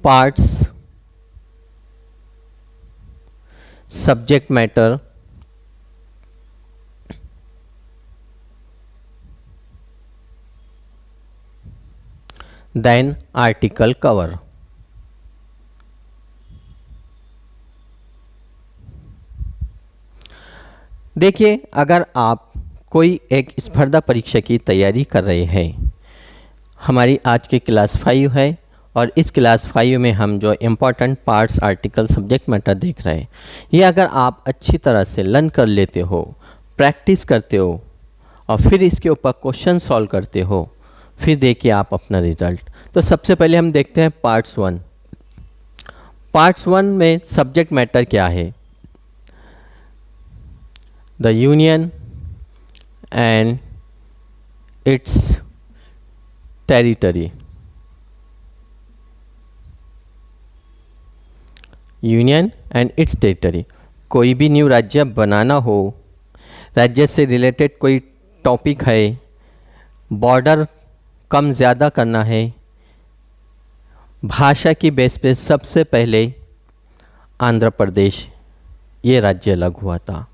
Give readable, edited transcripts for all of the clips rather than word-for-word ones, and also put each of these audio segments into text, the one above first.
parts, subject matter, then article cover. देखिए, अगर आप कोई एक स्पर्धा परीक्षा की तैयारी कर रहे हैं, हमारी आज की क्लास 5 है और इस क्लास 5 में हम जो important parts, article, subject matter देख रहे हैं, ये अगर आप अच्छी तरह से लर्न कर लेते हो, प्रैक्टिस करते हो और फिर इसके ऊपर क्वेश्चन सॉल्व करते हो, फिर देखिए आप अपना रिजल्ट। तो सबसे पहले हम देखते हैं पार्ट्स 1। पार्ट्स 1 में सब्जेक्ट मैटर क्या है? The union and it's territory. Union and it's territory, कोई भी न्यू राज्य बनाना हो, राज्य से रिलेटेड कोई टॉपिक है, बॉर्डर कम ज़्यादा करना है, भाषा की बेस पे सबसे पहले आंध्र प्रदेश ये राज्य अलग हुआ था।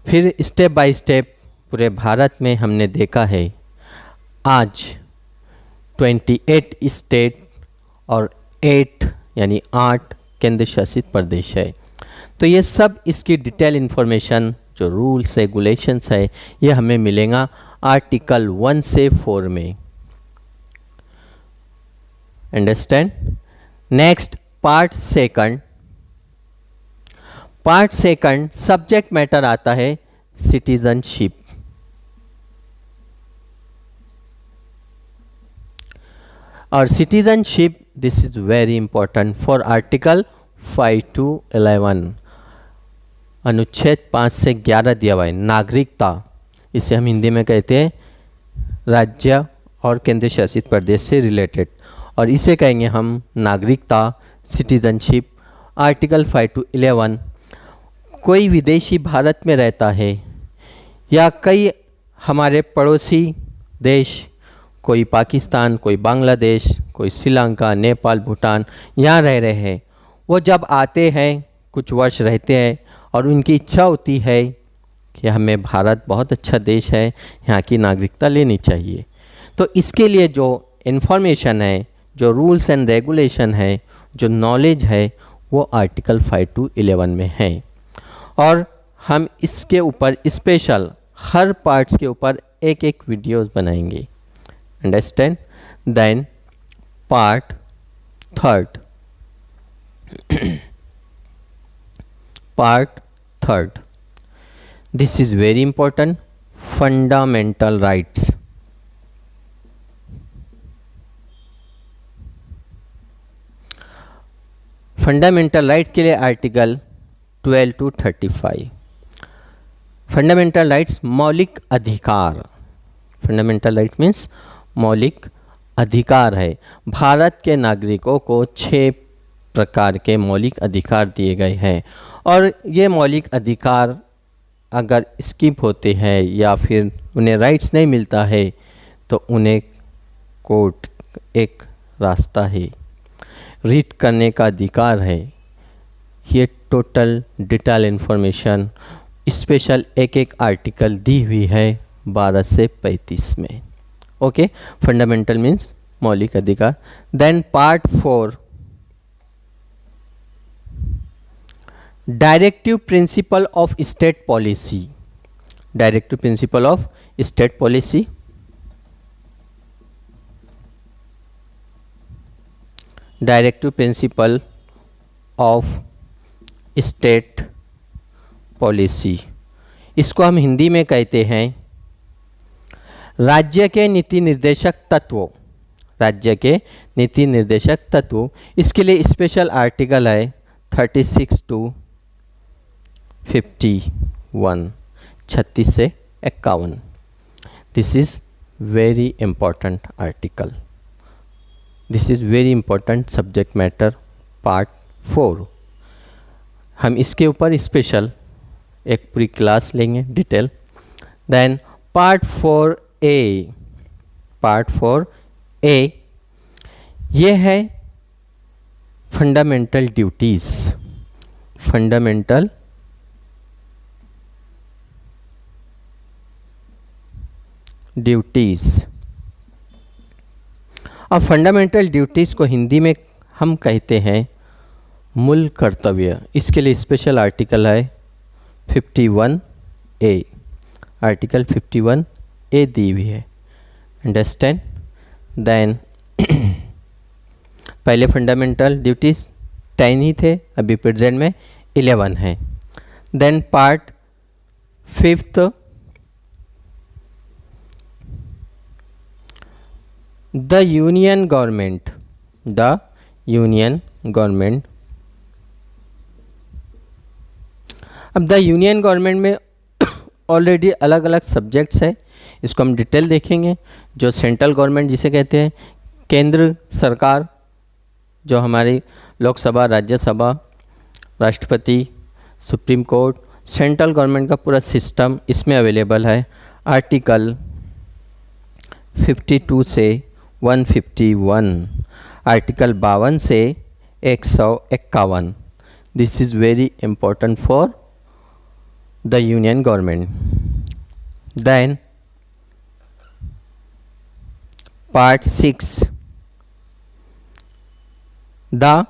फिर स्टेप बाय स्टेप पूरे भारत में हमने देखा है, आज 28 स्टेट और 8 यानी 8 केंद्र शासित प्रदेश है। तो ये सब इसकी डिटेल इन्फॉर्मेशन, जो रूल्स रेगुलेशंस है, ये हमें मिलेगा आर्टिकल 1 से 4 में। Understand? Next part second. Part second subject matter आता है सिटीजनशिप। और citizenship, this is very important for article 5 to 11। अनुच्छेद 5 से 11 दिया हुआ है, नागरिकता। इसे हम हिंदी में कहते हैं राज्य और केंद्र शासित प्रदेश से रिलेटेड, और इसे कहेंगे हम नागरिकता, सिटीजनशिप। आर्टिकल 5 to 11, कोई विदेशी भारत में रहता है या कई हमारे पड़ोसी देश, कोई पाकिस्तान, कोई बांग्लादेश, कोई श्रीलंका, नेपाल, भूटान, यहाँ रह रहे हैं, वो जब आते हैं, कुछ वर्ष रहते हैं और उनकी इच्छा होती है कि हमें भारत बहुत अच्छा देश है, यहाँ की नागरिकता लेनी चाहिए। तो इसके लिए जो इन्फॉर्मेशन है, जो रूल्स एंड रेगुलेशन है, जो नॉलेज है, वो आर्टिकल 5 to 11 में है। और हम इसके ऊपर स्पेशल हर पार्ट्स के ऊपर एक एक वीडियोस बनाएंगे। Understand? Then part third. Part third, this is very important, fundamental rights. Fundamental rights के लिए आर्टिकल 12 to 35। फंडामेंटल राइट्स मौलिक अधिकार। फंडामेंटल राइट मीन्स मौलिक अधिकार है। भारत के नागरिकों को 6 प्रकार के मौलिक अधिकार दिए गए हैं, और ये मौलिक अधिकार अगर स्किप होते हैं या फिर उन्हें राइट्स नहीं मिलता है, तो उन्हें कोर्ट एक रास्ता है, रीड करने का अधिकार है। ये टोटल डिटेल इन्फॉर्मेशन स्पेशल एक एक आर्टिकल दी हुई है 12 से 35 में। ओके, फंडामेंटल मीन्स मौलिक अधिकार। Then part 4, directive principle of state policy. Directive principle of state policy. Directive principle of state policy, इसको हम हिंदी में कहते हैं राज्य के नीति निर्देशक तत्व। राज्य के नीति निर्देशक तत्व, इसके लिए स्पेशल आर्टिकल है 36 to 51, 36 से 51। This is very important article, this is very important subject matter part 4। हम इसके ऊपर स्पेशल एक पूरी क्लास लेंगे detail. Then part 4A। Part 4A ये है फंडामेंटल ड्यूटीज, फंडामेंटल ड्यूटीज। अब फंडामेंटल ड्यूटीज़ को हिंदी में हम कहते हैं मूल कर्तव्य। इसके लिए स्पेशल आर्टिकल है 51A, आर्टिकल 51A दी हुई है। अंडरस्टैंड। देन पहले फंडामेंटल ड्यूटीज़ 10 ही थे, अभी प्रेजेंट में 11 है। Then part 5th, the union government, the union government. अब द यूनियन गवर्नमेंट में ऑलरेडी अलग अलग सब्जेक्ट्स है, इसको हम डिटेल देखेंगे। जो सेंट्रल गवर्नमेंट जिसे कहते हैं, केंद्र सरकार, जो हमारी लोकसभा, राज्यसभा, राष्ट्रपति, सुप्रीम कोर्ट, सेंट्रल गवर्नमेंट का पूरा सिस्टम इसमें अवेलेबल है। आर्टिकल 52 से 151, आर्टिकल 52 से 151। This is very important for the union government. Then part 6, the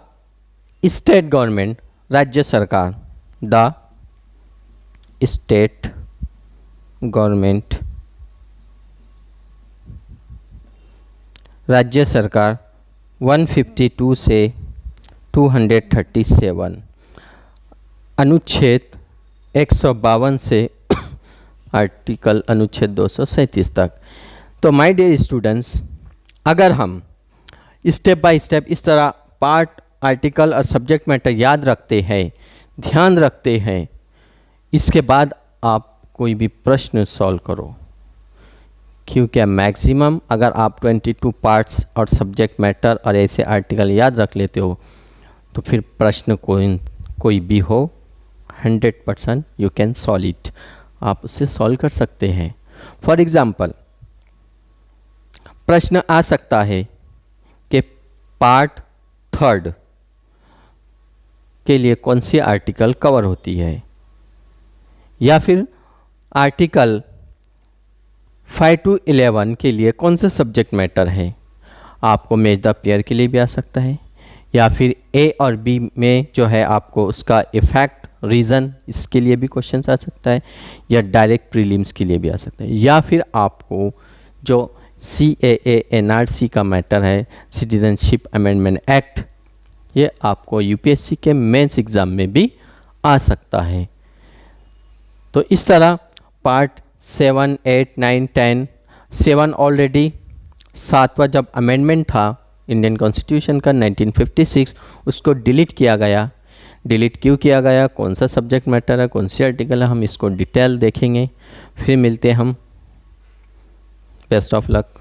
state government, राज्य सरकार, द स्टेट गवर्नमेंट, राज्य सरकार, 152 से 237, अनुच्छेद 152 से आर्टिकल अनुच्छेद 237 तक। तो माय डियर स्टूडेंट्स, अगर हम स्टेप बाय स्टेप इस तरह पार्ट, आर्टिकल और सब्जेक्ट मैटर याद रखते हैं, ध्यान रखते हैं, इसके बाद आप कोई भी प्रश्न सॉल्व करो। क्योंकि मैक्सिमम अगर आप 22 पार्ट्स और सब्जेक्ट मैटर और ऐसे आर्टिकल याद रख लेते हो तो फिर प्रश्न कोई भी हो 100% यू कैन सॉल्व इट, आप उससे सॉल्व कर सकते हैं। फॉर एग्ज़ाम्पल प्रश्न आ सकता है कि पार्ट 3 के लिए कौन सी आर्टिकल कवर होती है, या फिर आर्टिकल 5 to 11 के लिए कौन सा सब्जेक्ट मैटर है। आपको मैच द पेयर के लिए भी आ सकता है, या फिर ए और बी में जो है आपको उसका इफ़ेक्ट, रीज़न, इसके लिए भी क्वेश्चन आ सकता है, या डायरेक्ट प्रीलिम्स के लिए भी आ सकता है, या फिर आपको जो CAA NRC का मैटर है, सिटीजनशिप अमेंडमेंट एक्ट, ये आपको UPSC के मेंस एग्ज़ाम में भी आ सकता है। तो इस तरह पार्ट 7, 8, 9, 10, 7 ऑलरेडी 7वां जब अमेंडमेंट था इंडियन कॉन्स्टिट्यूशन का 1956, उसको डिलीट किया गया। डिलीट क्यों किया गया, कौन सा सब्जेक्ट मैटर है, कौन सी आर्टिकल है, हम इसको डिटेल देखेंगे। फिर मिलते हैं हम। Best of luck.